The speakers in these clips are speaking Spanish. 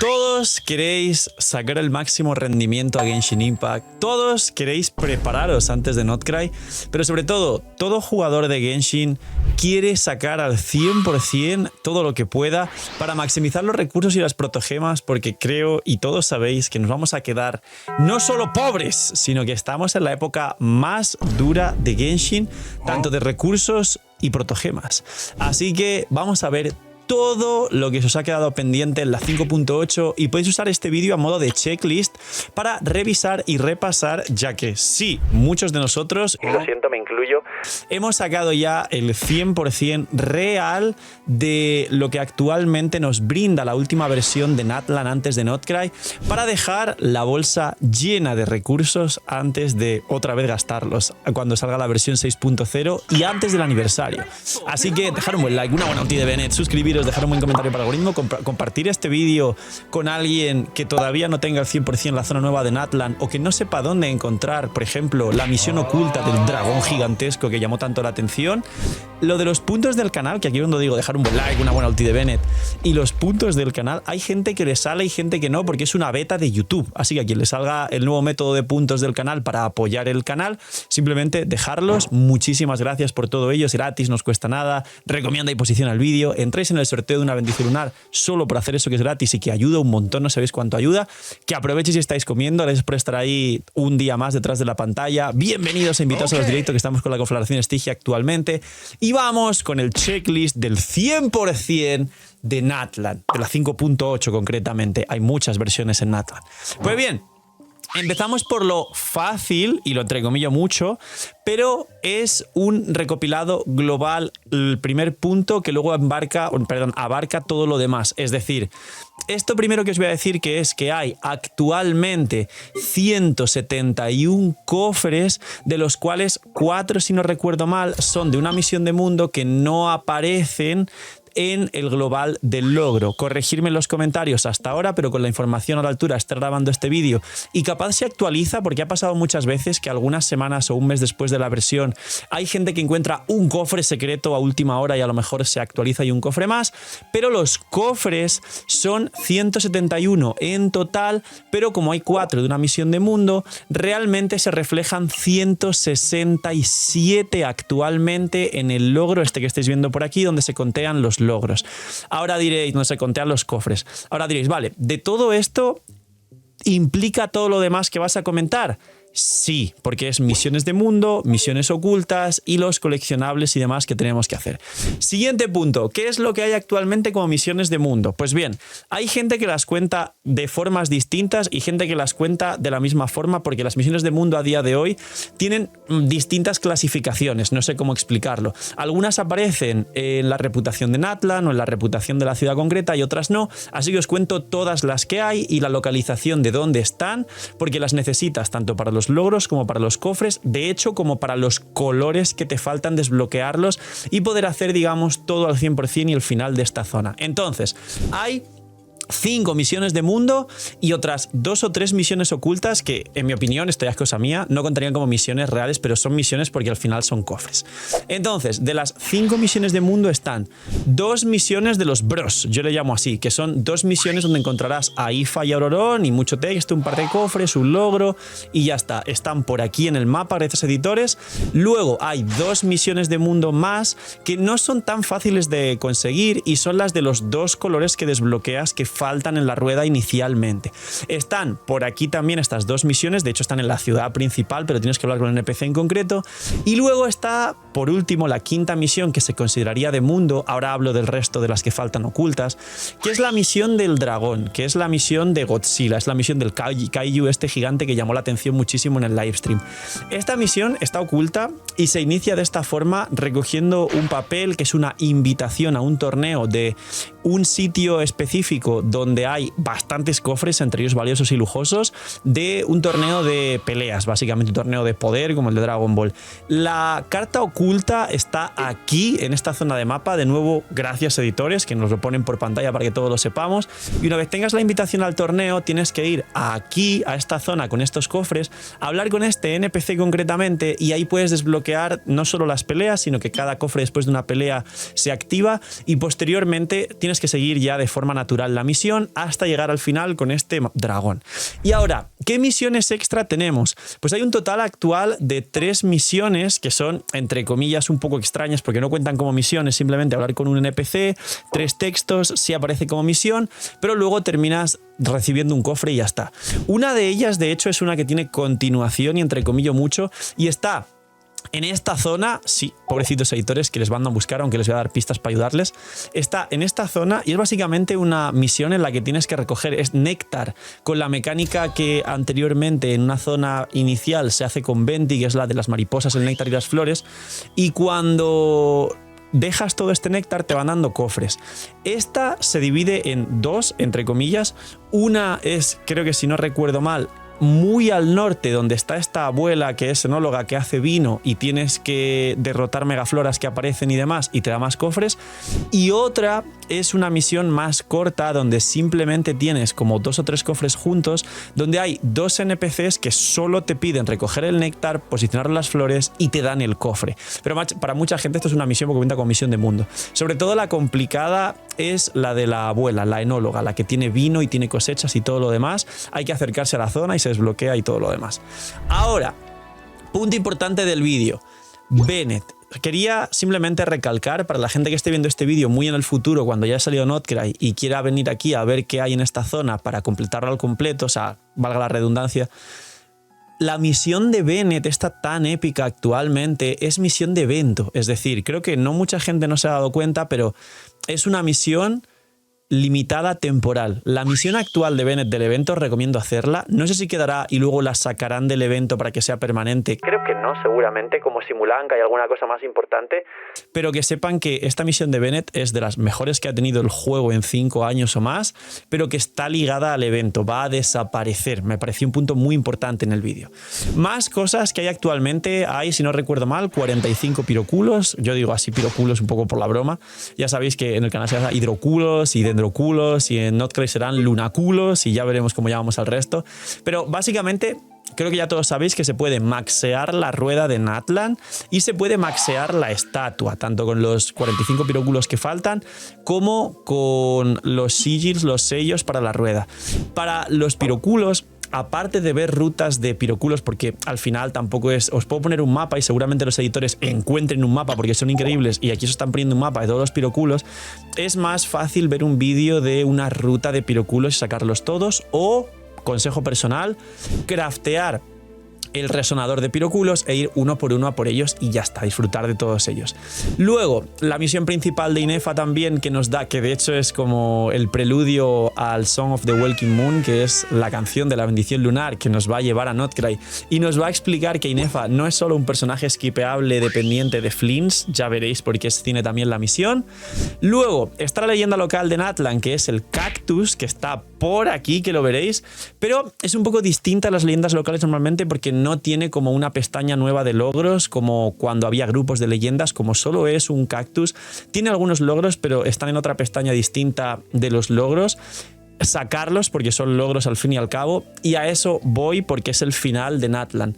Todos queréis sacar el máximo rendimiento a Genshin Impact, todos queréis prepararos antes de Notcry, pero sobre todo, todo jugador de Genshin quiere sacar al 100% todo lo que pueda para maximizar los recursos y las protogemas, porque creo, y todos sabéis, que nos vamos a quedar no solo pobres, sino que estamos en la época más dura de Genshin, tanto de recursos y protogemas. Así que vamos a ver todo lo que os ha quedado pendiente en la 5.8 y podéis usar este vídeo a modo de checklist para revisar y repasar, ya que sí, muchos de nosotros, y lo siento, me incluyo, hemos sacado ya el 100% real de lo que actualmente nos brinda la última versión de Natlan antes de Notcry, para dejar la bolsa llena de recursos antes de otra vez gastarlos cuando salga la versión 6.0 y antes del aniversario. Así que dejar un buen like, una buena ulti de Bennett, suscribiros, dejar un buen comentario para el algoritmo, compartir este vídeo con alguien que todavía no tenga el 100% la zona nueva de Natlan o que no sepa dónde encontrar, por ejemplo, la misión oculta del dragón gigantesco que llamó tanto la atención. Lo de los puntos del canal, que aquí cuando digo dejar un buen like, una buena ulti de Bennett, y los puntos del canal, hay gente que le sale y gente que no, porque es una beta de YouTube. Así que a quien le salga el nuevo método de puntos del canal para apoyar el canal, simplemente dejarlos. Muchísimas gracias por todo ello, es gratis, no os cuesta nada, recomienda y posiciona el vídeo, entréis en el sorteo de una bendición lunar solo por hacer eso, que es gratis y que ayuda un montón, no sabéis cuánto ayuda. Que aprovechéis si estáis comiendo, gracias por estar ahí un día más detrás de la pantalla. Bienvenidos e invitados a los directos que estamos con la conflagración Estigia actualmente. Y vamos con el checklist del 100% de Natlan, de la 5.8 concretamente. Hay muchas versiones en Natlan. Pues bien, empezamos por lo fácil, y lo entrecomillo mucho, pero es un recopilado global, el primer punto, que luego abarca todo lo demás. Es decir, esto primero que os voy a decir, que es que hay actualmente 171 cofres, de los cuales 4, si no recuerdo mal, son de una misión de mundo que no aparecen en el global del logro. Corregirme en los comentarios hasta ahora, pero con la información a la altura estoy grabando este vídeo y capaz se actualiza, porque ha pasado muchas veces que algunas semanas o un mes después de la versión hay gente que encuentra un cofre secreto a última hora y a lo mejor se actualiza y un cofre más, pero los cofres son 171 en total, pero como hay 4 de una misión de mundo, realmente se reflejan 167 actualmente en el logro este que estáis viendo por aquí, donde se contean los logros. Ahora diréis, no se contean los cofres. Ahora diréis, vale, de todo esto, ¿implica todo lo demás que vas a comentar? Sí, porque es misiones de mundo, misiones ocultas y los coleccionables y demás que tenemos que hacer. Siguiente punto, ¿qué es lo que hay actualmente como misiones de mundo? Pues bien, hay gente que las cuenta de formas distintas y gente que las cuenta de la misma forma, porque las misiones de mundo a día de hoy tienen distintas clasificaciones, no sé cómo explicarlo. Algunas aparecen en la reputación de Natlan o en la reputación de la ciudad concreta y otras no, así que os cuento todas las que hay y la localización de dónde están, porque las necesitas tanto para los logros como para los cofres, de hecho como para los colores que te faltan desbloquearlos y poder hacer, digamos, todo al 100% y el final de esta zona. Entonces, hay 5 misiones de mundo y otras 2 o 3 misiones ocultas que, en mi opinión, esto ya es cosa mía, no contarían como misiones reales, pero son misiones porque al final son cofres. Entonces, de las 5 misiones de mundo están 2 misiones de los bros, yo le llamo así, que son 2 misiones donde encontrarás a Ifa y a Aurorón y mucho texto, un par de cofres, un logro y ya está. Están por aquí en el mapa gracias a editores. Luego hay 2 misiones de mundo más que no son tan fáciles de conseguir y son las de los 2 colores que desbloqueas que faltan en la rueda inicialmente. Están por aquí también estas 2 misiones, de hecho están en la ciudad principal, pero tienes que hablar con el NPC en concreto. Y luego está, por último, la 5ª misión que se consideraría de mundo, ahora hablo del resto de las que faltan ocultas, que es la misión del dragón, que es la misión de Godzilla, es la misión del Kaiju este gigante que llamó la atención muchísimo en el livestream. Esta misión está oculta y se inicia de esta forma recogiendo un papel que es una invitación a un torneo de un sitio específico donde hay bastantes cofres, entre ellos valiosos y lujosos, de un torneo de peleas, básicamente un torneo de poder como el de Dragon Ball. La carta oculta está aquí, en esta zona de mapa, de nuevo gracias editores que nos lo ponen por pantalla para que todos lo sepamos, y una vez tengas la invitación al torneo tienes que ir aquí, a esta zona con estos cofres, hablar con este NPC concretamente y ahí puedes desbloquear no solo las peleas, sino que cada cofre después de una pelea se activa y posteriormente tienes que seguir ya de forma natural la misión misión hasta llegar al final con este dragón. Y ahora, ¿qué misiones extra tenemos? Pues hay un total actual de 3 misiones que son, entre comillas, un poco extrañas porque no cuentan como misiones, simplemente hablar con un NPC, 3 textos, sí aparece como misión, pero luego terminas recibiendo un cofre y ya está. Una de ellas, de hecho, es una que tiene continuación y entre comillas mucho, y está en esta zona, sí, pobrecitos editores que les van a buscar, aunque les voy a dar pistas para ayudarles. Está en esta zona y es básicamente una misión en la que tienes que recoger es néctar, con la mecánica que anteriormente en una zona inicial se hace con Venti, que es la de las mariposas, el néctar y las flores, y cuando dejas todo este néctar te van dando cofres. Esta se divide en 2, entre comillas. Una es, creo que si no recuerdo mal, muy al norte, donde está esta abuela que es enóloga, que hace vino y tienes que derrotar megafloras que aparecen y demás y te da más cofres. Y otra es una misión más corta donde simplemente tienes como 2 o 3 cofres juntos, donde hay 2 NPCs que solo te piden recoger el néctar, posicionar las flores y te dan el cofre. Pero para mucha gente esto es una misión porque cuenta con misión de mundo. Sobre todo la complicada es la de la abuela, la enóloga, la que tiene vino y tiene cosechas y todo lo demás. Hay que acercarse a la zona y se desbloquea y todo lo demás. Ahora, punto importante del vídeo. Bennett. Quería simplemente recalcar para la gente que esté viendo este vídeo muy en el futuro, cuando ya haya salido Notcry y quiera venir aquí a ver qué hay en esta zona para completarlo al completo, o sea, valga la redundancia, la misión de Bennett, esta tan épica actualmente, es misión de evento. Es decir, creo que no mucha gente no se ha dado cuenta, pero es una misión limitada temporal. La misión actual de Bennett del evento recomiendo hacerla. No sé si quedará y luego la sacarán del evento para que sea permanente. Creo que no, seguramente, como simulan que hay alguna cosa más importante. Pero que sepan que esta misión de Bennett es de las mejores que ha tenido el juego en 5 años o más, pero que está ligada al evento, va a desaparecer. Me pareció un punto muy importante en el vídeo. Más cosas que hay actualmente, hay, si no recuerdo mal, 45 piroculos. Yo digo así piroculos un poco por la broma. Ya sabéis que en el canal se llama hidroculos y dendroculos y en Notcry serán lunaculos y ya veremos cómo llamamos al resto. Pero básicamente creo que ya todos sabéis que se puede maxear la rueda de Natlan y se puede maxear la estatua, tanto con los 45 piróculos que faltan como con los sigils, los sellos para la rueda. Para los piróculos, aparte de ver rutas de piróculos, porque al final tampoco es... Os puedo poner un mapa y seguramente los editores encuentren un mapa porque son increíbles y aquí os están poniendo un mapa de todos los piróculos. Es más fácil ver un vídeo de una ruta de piróculos y sacarlos todos, o, consejo personal, craftear el resonador de piróculos e ir uno por uno a por ellos y ya está, disfrutar de todos ellos. Luego, la misión principal de Inefa también que nos da, que de hecho es como el preludio al Song of the Waking Moon, que es la canción de la bendición lunar que nos va a llevar a Notcry y nos va a explicar que Inefa no es solo un personaje skipeable dependiente de Flins, ya veréis porque es cine también la misión. Luego, está la leyenda local de Natlan, que es el cactus, que está por aquí, que lo veréis, pero es un poco distinta a las leyendas locales normalmente porque no tiene como una pestaña nueva de logros como cuando había grupos de leyendas, como solo es un cactus. Tiene algunos logros, pero están en otra pestaña distinta de los logros. Sacarlos porque son logros al fin y al cabo, y a eso voy porque es el final de Natlan.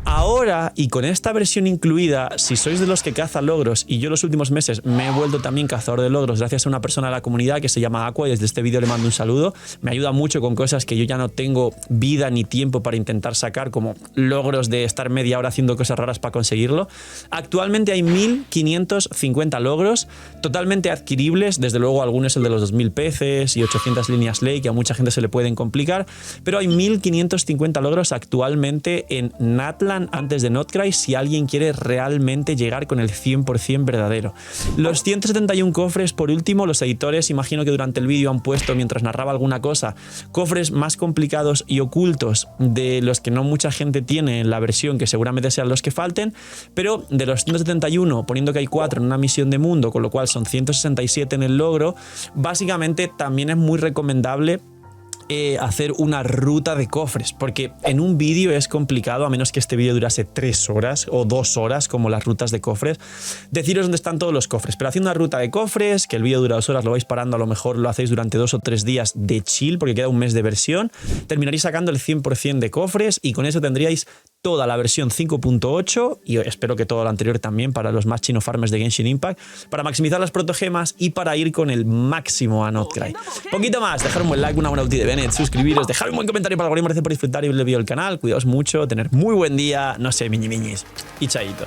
Ahora, y con esta versión incluida, si sois de los que caza logros, y yo los últimos meses me he vuelto también cazador de logros gracias a una persona de la comunidad que se llama Aqua, y desde este vídeo le mando un saludo, me ayuda mucho con cosas que yo ya no tengo vida ni tiempo para intentar sacar, como logros de estar media hora haciendo cosas raras para conseguirlo. Actualmente hay 1550 logros totalmente adquiribles, desde luego algunos el de los 2000 peces y 800 líneas ley, que a mucha gente se le pueden complicar, pero hay 1550 logros actualmente en Natlan antes de Notcry si alguien quiere realmente llegar con el 100% verdadero. Los 171 cofres, por último, los editores imagino que durante el vídeo han puesto, mientras narraba alguna cosa, cofres más complicados y ocultos de los que no mucha gente tiene en la versión, que seguramente sean los que falten, pero de los 171, poniendo que hay 4 en una misión de mundo, con lo cual son 167 en el logro, básicamente también es muy recomendable hacer una ruta de cofres, porque en un vídeo es complicado, a menos que este vídeo durase 3 horas o 2 horas como las rutas de cofres, deciros dónde están todos los cofres. Pero haciendo una ruta de cofres, que el vídeo dura 2 horas, lo vais parando, a lo mejor lo hacéis durante 2 o 3 días de chill porque queda un mes de versión, terminaréis sacando el 100% de cofres y con eso tendríais toda la versión 5.8 y espero que todo lo anterior también para los más chino farmers de Genshin Impact, para maximizar las protogemas y para ir con el máximo a Notcry. Poquito más, dejar un buen like, una buena ulti de Bennett, suscribiros, dejar un buen comentario para el algoritmo, gracias por disfrutar y ver el vídeo del canal, cuidaos mucho, tener muy buen día, no sé, miñis y chaito.